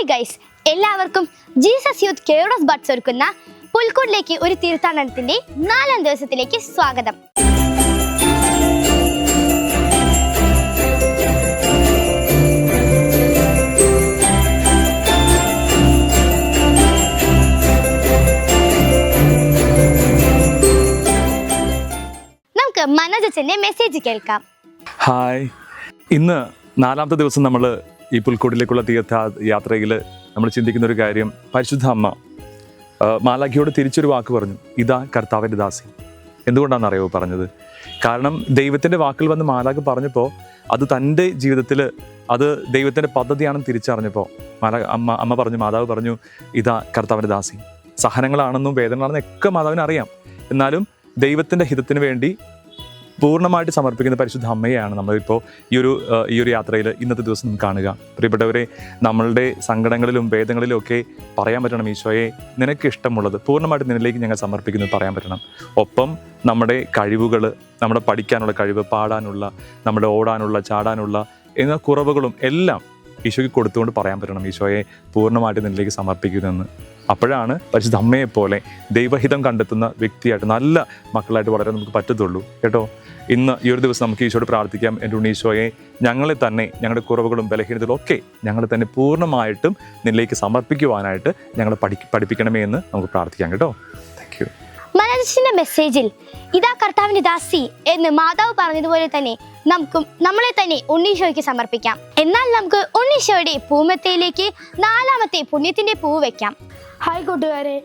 Hi guys, എല്ലാവർക്കും Jesus youth കെയർഡോസ് buds ഒരുക്കുന്ന പുൽക്കൂടിലേക്ക് ഒരു തീർത്ഥാടനത്തിന്റെ 4ാം ദിവസത്തിലേക്ക് സ്വാഗതം. നമുക്ക് മനോജച്ചന്റെ മെസ്സേജ് കേൾക്കാം. ഹായ്, ഇന്ന് 4ാമത്തെ ദിവസം നമ്മൾ ഈ പുൽക്കൂടിലേക്കുള്ള യാത്രയിൽ നമ്മൾ ചിന്തിക്കുന്ന ഒരു കാര്യം, പരിശുദ്ധ അമ്മ മാലാഖയോട് തിരിച്ചൊരു വാക്ക് പറഞ്ഞു, ഇതാ കർത്താവിൻ്റെ ദാസി. എന്തുകൊണ്ടാണെന്നറിയോ പറഞ്ഞത്? കാരണം ദൈവത്തിൻ്റെ വാക്കിൽ വന്ന് മാലാഖ പറഞ്ഞപ്പോൾ അത് തൻ്റെ ജീവിതത്തിൽ അത് ദൈവത്തിൻ്റെ പദ്ധതിയാണെന്ന് തിരിച്ചറിഞ്ഞപ്പോൾ അമ്മ പറഞ്ഞു, മാതാവ് പറഞ്ഞു, ഇതാ കർത്താവിൻ്റെ ദാസി. സഹനങ്ങളാണെന്നും വേദനകളാണെന്നും ഒക്കെ മാതാവിന് അറിയാം. എന്നാലും ദൈവത്തിൻ്റെ ഹിതത്തിന് വേണ്ടി പൂർണ്ണമായിട്ട് സമർപ്പിക്കുന്ന പരിശുദ്ധ അമ്മയെയാണ് നമ്മളിപ്പോൾ ഈ ഒരു യാത്രയിൽ ഇന്നത്തെ ദിവസം കാണുക. പ്രിയപ്പെട്ടവരെ, നമ്മളുടെ സങ്കടങ്ങളിലും വേദനകളിലും ഒക്കെ പറയാൻ പറ്റണം, ഈശോയെ നിനക്ക് ഇഷ്ടമുള്ളത് പൂർണ്ണമായിട്ട് നിന്നിലേക്ക് ഞങ്ങൾ സമർപ്പിക്കുന്നത് പറയാൻ പറ്റണം. ഒപ്പം നമ്മുടെ കഴിവുകൾ, നമ്മുടെ പഠിക്കാനുള്ള കഴിവ്, പാടാനുള്ള, നമ്മുടെ ഓടാനുള്ള, ചാടാനുള്ള എന്ന കുറവുകളും എല്ലാം ഈശോയ്ക്ക് കൊടുത്തുകൊണ്ട് പറയാൻ പറ്റണം, ഈശോയെ പൂർണ്ണമായിട്ട് നിന്നിലേക്ക് സമർപ്പിക്കുന്നതെന്ന്. അപ്പോഴാണ് പരിശുദ്ധ അമ്മയെപ്പോലെ ദൈവഹിതം കണ്ടെത്തുന്ന വ്യക്തിയായിട്ട്, നല്ല മക്കളായിട്ട് വളരാൻ നമുക്ക് പറ്റത്തുള്ളൂ കേട്ടോ. ഇന്ന് ഈ ഒരു ദിവസം നമുക്ക് ഈശോയോട് പ്രാർത്ഥിക്കാം, എൻ്റെ ഉണ്ണീശോയെ ഞങ്ങളെ തന്നെ, ഞങ്ങളുടെ കുറവുകളും ബലഹീനതകളും ഒക്കെ ഞങ്ങളെ തന്നെ പൂർണ്ണമായിട്ടും നിന്നിലേക്ക് സമർപ്പിക്കുവാനായിട്ട് ഞങ്ങളെ പഠിപ്പിക്കണമേ എന്ന് നമുക്ക് പ്രാർത്ഥിക്കാം കേട്ടോ. Thank you. മനോജന്റെ മെസ്സേജിൽ ഇതാ കർത്താവിന്റെ ദാസി എന്ന് മാതാവ് പറഞ്ഞതുപോലെ തന്നെ നമുക്കും നമ്മളെ തന്നെ ഉണ്ണീശോയ്ക്ക് സമർപ്പിക്കാം. എന്നാൽ നമുക്ക് ഉണ്ണീശോയുടെ പൂമത്തയിലേക്ക് 4ാമത്തെ പുണ്യത്തിന്റെ പൂവ് വെക്കാം. ഹായ് കൂട്ടുകാരെ,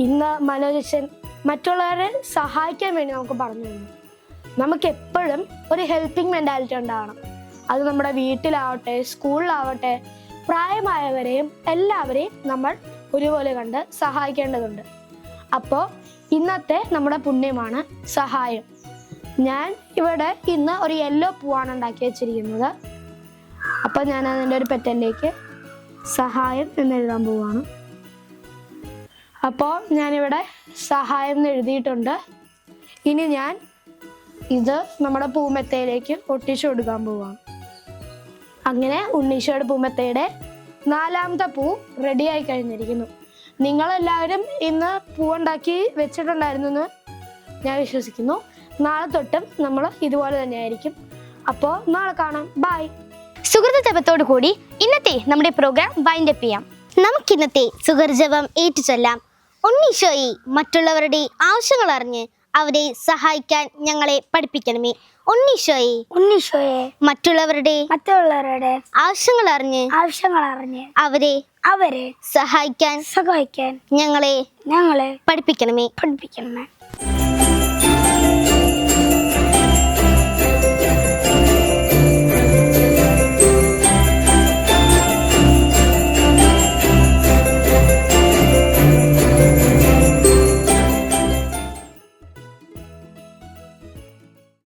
ഇന്ന് മനോജൻ മറ്റുള്ളവരെ സഹായിക്കാൻ വേണ്ടി നമുക്ക് പറഞ്ഞു തന്നു. നമുക്ക് എപ്പോഴും ഒരു ഹെൽപ്പിംഗ് മെൻറ്റാലിറ്റി ഉണ്ടാവണം. അത് നമ്മുടെ വീട്ടിലാവട്ടെ, സ്കൂളിലാവട്ടെ, പ്രായമായവരെയും എല്ലാവരെയും നമ്മൾ ഒരുപോലെ കണ്ട് സഹായിക്കേണ്ടതുണ്ട്. അപ്പോൾ ഇന്നത്തെ നമ്മുടെ പുണ്യമാണ് സഹായം. ഞാൻ ഇവിടെ ഇന്ന് ഒരു യെല്ലോ പൂവാണ് ഉണ്ടാക്കി വെച്ചിരിക്കുന്നത്. അപ്പോൾ ഞാൻ അതിൻ്റെ ഒരു പെറ്റലിലേക്ക് സഹായം എന്ന് എഴുതാൻ പോവാണ്. അപ്പോൾ ഞാനിവിടെ സഹായം എന്ന് എഴുതിയിട്ടുണ്ട്. ഇനി ഞാൻ ഇത് നമ്മുടെ പൂമെത്തയിലേക്ക് ഒട്ടിച്ചു കൊടുക്കാൻ പോവാണ്. അങ്ങനെ ഉണ്ണീശോയുടെ പൂമെത്തയുടെ 4ാമത്തെ പൂ റെഡിയായി കഴിഞ്ഞിരിക്കുന്നു. നിങ്ങളെല്ലാവരും ഇന്ന് പൂവുണ്ടാക്കി വെച്ചിട്ടുണ്ടായിരുന്നു എന്ന് ഞാൻ വിശ്വസിക്കുന്നു. നാളെ തൊട്ടും നമ്മൾ ഇതുപോലെ തന്നെയായിരിക്കും. അപ്പോൾ നാളെ കാണാം. ബൈ. സുഹൃത്ത് ജപത്തോടു കൂടി ഇന്നത്തെ നമ്മുടെ പ്രോഗ്രാം വൈൻഡപ്പ് ചെയ്യാം. നമുക്കിന്നത്തെ സുഹൃത്ത് ജപം ഏറ്റുചൊല്ലാം. ഉണ്ണീശോയെ മറ്റുള്ളവരുടെ ആവശ്യങ്ങൾ അറിഞ്ഞ് അവരെ സഹായിക്കാൻ ഞങ്ങളെ പഠിപ്പിക്കണമേ. ഉണ്ണീശോയെ മറ്റുള്ളവരുടെ ആവശ്യങ്ങൾ അറിഞ്ഞ് അവരെ സഹായിക്കാൻ ഞങ്ങളെ പഠിപ്പിക്കണമേ.